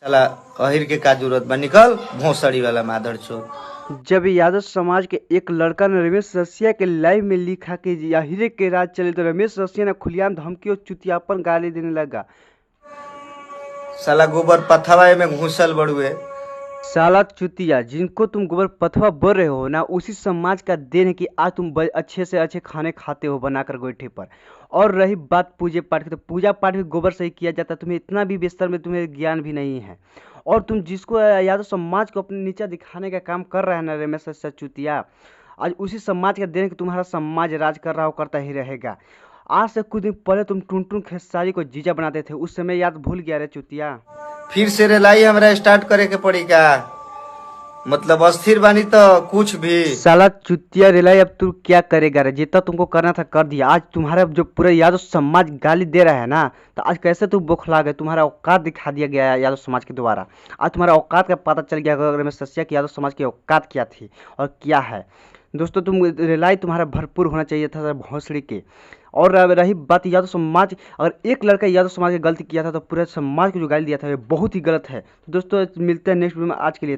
साला अहिर के का जरूरत बा, निकल भोसड़ी वाला मादर चोद। जब यादव समाज के एक लड़का ने रमेश रसिया के लाइव में लिखा कि अहिरे के राज चले तो रमेश रसिया ने खुलेआम धमकी और चुतियापन गाली देने लगा। साला गोबर पथवा में घुसल बड़ुए। साला चुतिया, जिनको तुम गोबर पथवा बोल रहे हो ना, उसी समाज का देन है कि आज तुम अच्छे से अच्छे खाने खाते हो बनाकर गोईठे पर। और रही बात पूजा पाठ की, तो पूजा पाठ भी गोबर से ही किया जाता है। तुम्हें इतना भी बिस्तर में तुम्हें ज्ञान भी नहीं है। और तुम जिसको यादव समाज को अपने नीचा दिखाने का काम कर रहा है ना रमेश चुतिया, आज उसी समाज का देन है कि तुम्हारा समाज राज कर रहा हो, करता ही रहेगा। आज से कुछ दिन पहले तुम टुनटुन खेसारी को जीजा बनाते थे, उस समय याद भूल गया रे चुतिया। फिर से रेलाई हमरा स्टार्ट करे के पड़ी का? मतलब अस्थिर बानी तो कुछ भी। साला चुतिया रिलाई, अब तू क्या करेगा रे? जितना तुमको करना था कर दिया। आज तुम्हारा जो पूरा यादव समाज गाली दे रहा है ना, तो आज कैसे तू बौखला गए? तुम्हारा औकात दिखा दिया गया है यादव समाज के द्वारा। आज तुम्हारा औकात का पता चल गया रमेश रसिया की यादव समाज की औकात क्या थी और क्या है। दोस्तों, तुम रिलाई तुम्हारा भरपूर होना चाहिए था भोसड़ी के। और अब रही बात यादव समाज, अगर एक लड़का यादव समाज की गलती किया था तो पूरे समाज को जो गाली दिया था ये बहुत ही गलत है। दोस्तों, मिलते हैं नेक्स्ट वीडियो में। आज के लिए